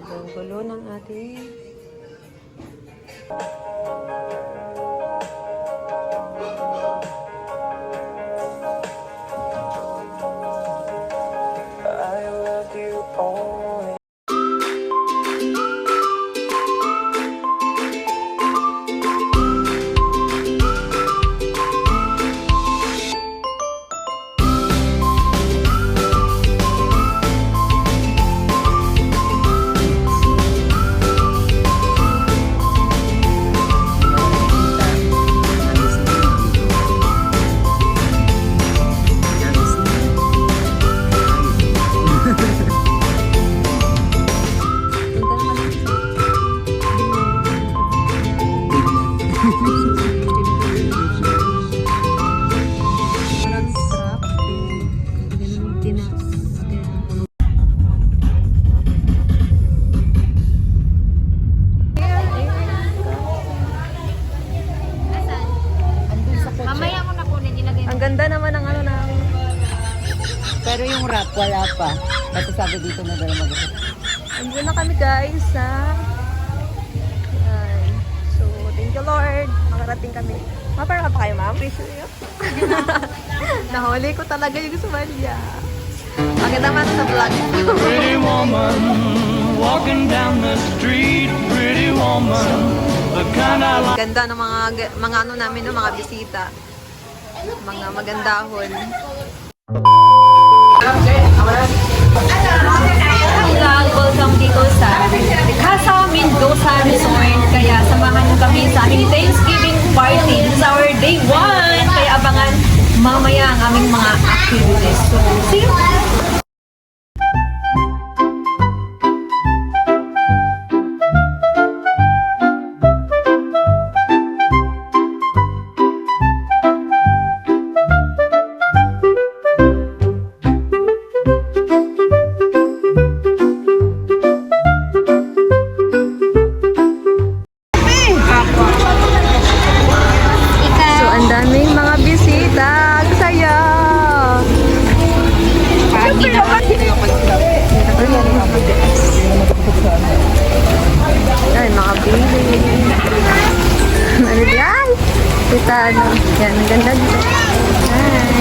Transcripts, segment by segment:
Ang gulo ng ating I love you only. Mamaya ko na kunin, ilagay mo. ang ganda naman ng ano namin. Pero yung rap, wala pa. Kasi sabi dito na dala mag Andiyan na kami guys sa Yan. So, thank you Lord. Makarating kami. Mapara pa kayo ma'am? Appreciate you. Nahuli ko talaga yung sumalya. Maganda naman sa vlog. Pretty woman, walking down the street. Pretty woman, the kind I like. Ganda ng mga ano namin, no, mga bisita. Mga magandahon. Welcome dito sa Casa Mendoza Resort. Kaya samahan mo kami sa aming Thanksgiving party. This is our day 1. Kaya abangan mamaya ang aming mga activities. So, see you! So, ang daming mga bisita. Ang saya! Ay, mga bili. Ano yan? Kita, ano? Yan, ang ganda dito. Hi!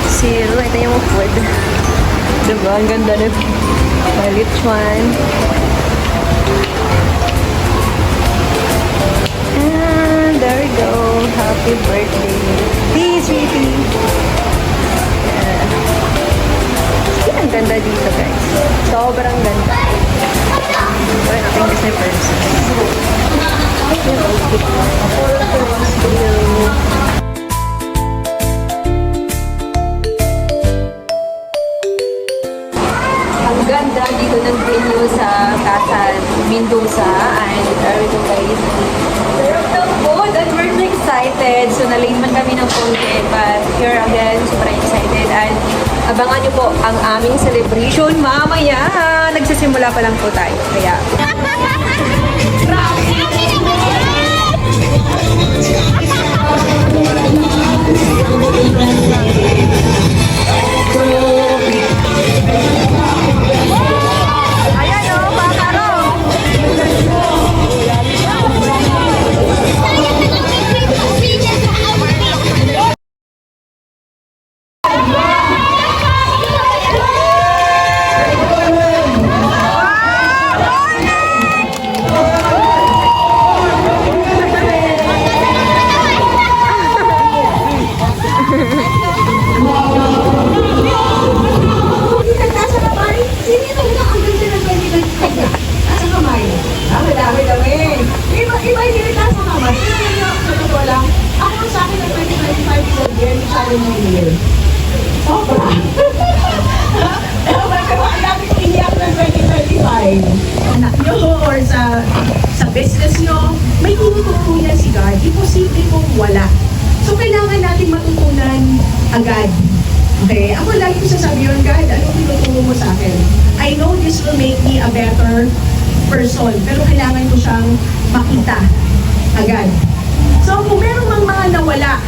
Zero. Ito yung food. Diba? Ang ganda nito. May lechon. And there we go. Happy birthday. Hey, sweetie. Yeah. Ang ganda dito, guys. Sobrang ganda. Wala natin kasi person. Ang ganda dito ng venue sa Casa Mendoza. And there we go, guys. Pero food and we're so excited. So, na-late man kami ng konti. But here again, super excited. And abangan nyo po ang aming celebration mamaya. Nagsisimula pa lang po tayo. Kaya... Ayan o, pakaro! Anak nyo or sa business nyo, may tinututunan si God. Imposible kung wala. So, kailangan natin matutunan agad. Okay? Ako lagi ko sasabi yun, God, anong tinuturo mo sa akin? I know this will make me a better person, pero kailangan ko siyang makita agad. So, kung meron mang mga nawala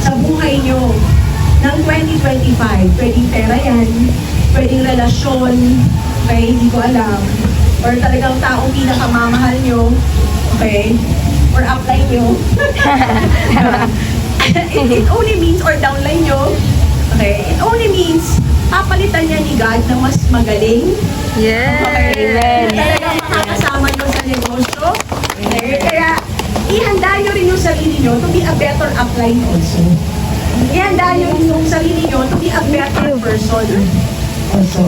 sa buhay nyo ng 2025, pwedeng pera yan, pwedeng relasyon, okay, hindi ko alam. or talagang taong pinakamamahal nyo, okay, or upline nyo, it only means, or downline nyo, okay, it only means, papalitan niya ni God na mas magaling. Yes. Okay. Talagang makakasama nyo sa negosyo. Okay. Kaya, ihanda nyo rin yung sarili nyo to be a better upline also. Ihanda nyo yung sarili nyo to be a better person also.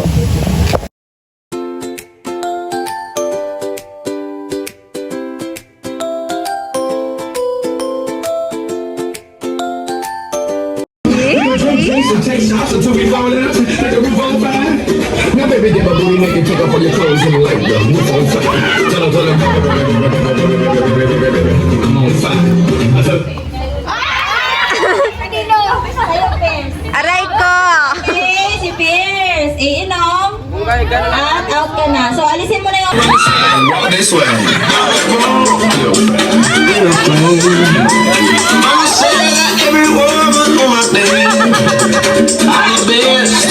Take shots until we fall out. Like a revolver. Now, baby, get my booty naked. Take off all your clothes and light the roof on fire. Tell them, I'm on fire. Aray ko! Okay, si Pierce, iinom. At out ka na. So, alisin mo na yung... Walk this way. Mama said that every woman on my day. I'm the best.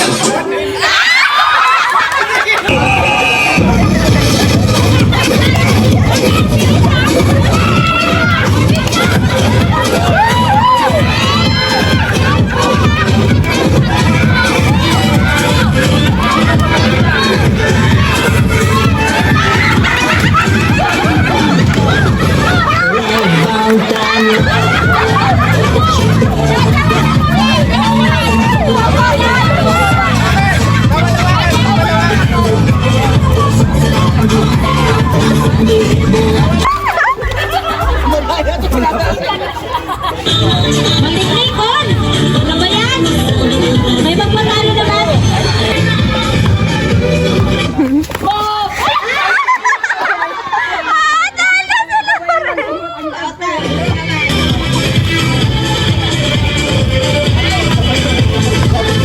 Magtiklikon! Ano ba yan? May magpatalo naman.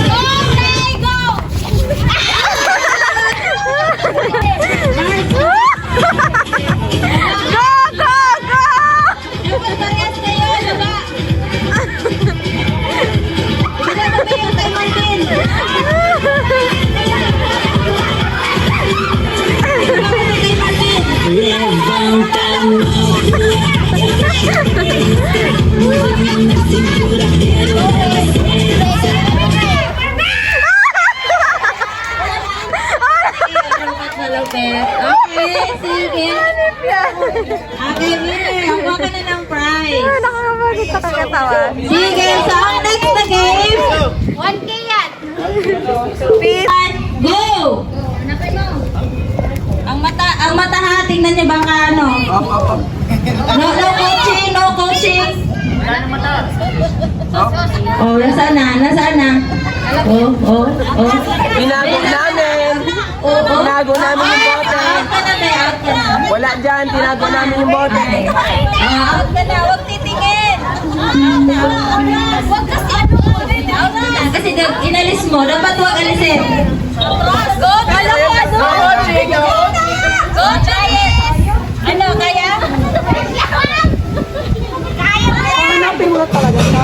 Okay, go! Dapat parehas kayo, baba! Sila na ba yung kay Martin? Okay, sige. Okay, winner. Hawa ka na ng prize. Nakakabagit sa kakatawa. Sige, so ang next na game. 1K yan. Go! Ang mata ha, tingnan niyo ba ka ano? No coaching, no coaching. Oh, nasaan na? Nasaan na? Oh. Tinago namin. Tinago namin yung bote. Out ka na, be. Out ka na. Wala dyan, tinago namin yung bote. Out ka na, huwag titingin. Huwag kasi out ka na. Kasi inalis mo, dapat huwag alisin. Go! Kala ko ano? Go, try it! Ano, kaya? Kaya mo yan! Hanapin mo na talaga siya.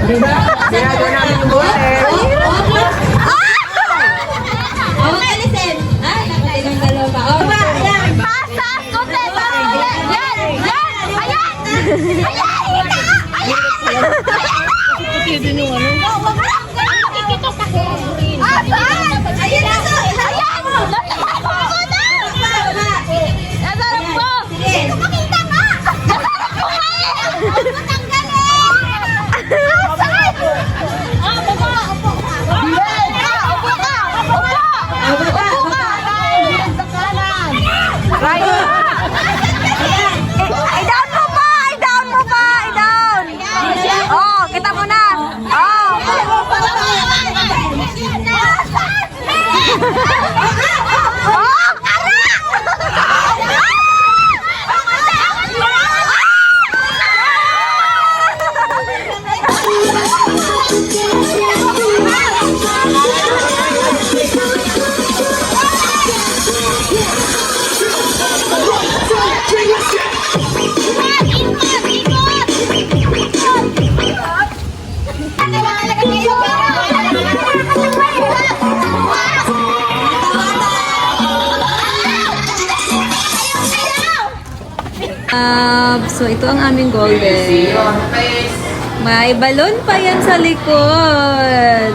Diba? Tinago namin yung bote. Huwag alisin. Ay, nakailang pa. O, ba? Yan. Pasas! Kontento! Yan! Yan! Ayan! Ayan! Huwag lang! Nakikita sa screen. Saan? Ayan na sa! Ayan! Nasarap po! Sige. Makita nga! Nasarap po nga eh! Huwag mo tanggalin! Saan? Upo ka! Upo ka! Upo ka! Upo ka! Sa kanan! Right. I-down mo pa! I-down mo pa! I-down! Oh, kita mo na! Oh! So, ito ang aming golden. May balon pa yan sa likod.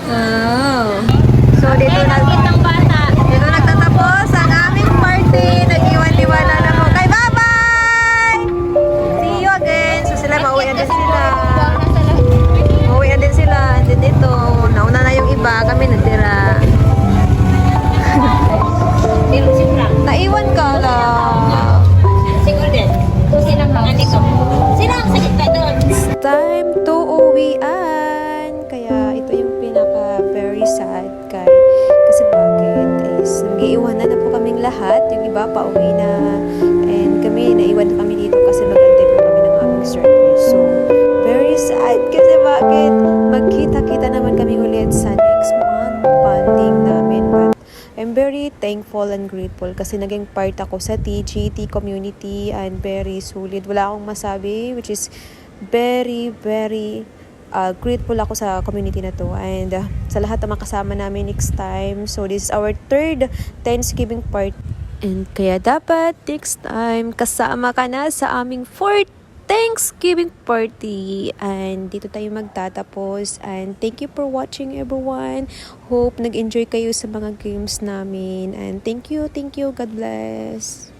Oh. So, dito nagtatapos ang aming party. Nag-iwan-iwala na mo. Kay bye-bye! See you again. So, sila mauwian din sila. Mauwian din sila. And then ito, nauna na yung iba. Kami natira. Naiwan ka lang. Siguro din. Kung silang nandito. Silang sa gitna doon. It's time to uwian. Kaya ito yung pinaka very sad kasi bakit is nag-iiwanan na po kaming lahat. Yung iba pa uwi na and kami naiwan na kami dito kasi mag-antay po kami ng aming service. So very sad kasi bakit magkita-kita naman kami ulit sa next month bonding namin. But I'm very thankful and grateful kasi naging part ako sa TGT community and very solid. Wala akong masabi, which is very, very grateful ako sa community na to and sa lahat ng makasama namin next time. So this is our third Thanksgiving party and kaya dapat next time kasama ka na sa aming fourth Thanksgiving party and dito tayo magtatapos and thank you for watching everyone. Hope nag-enjoy kayo sa mga games namin and thank you, God bless.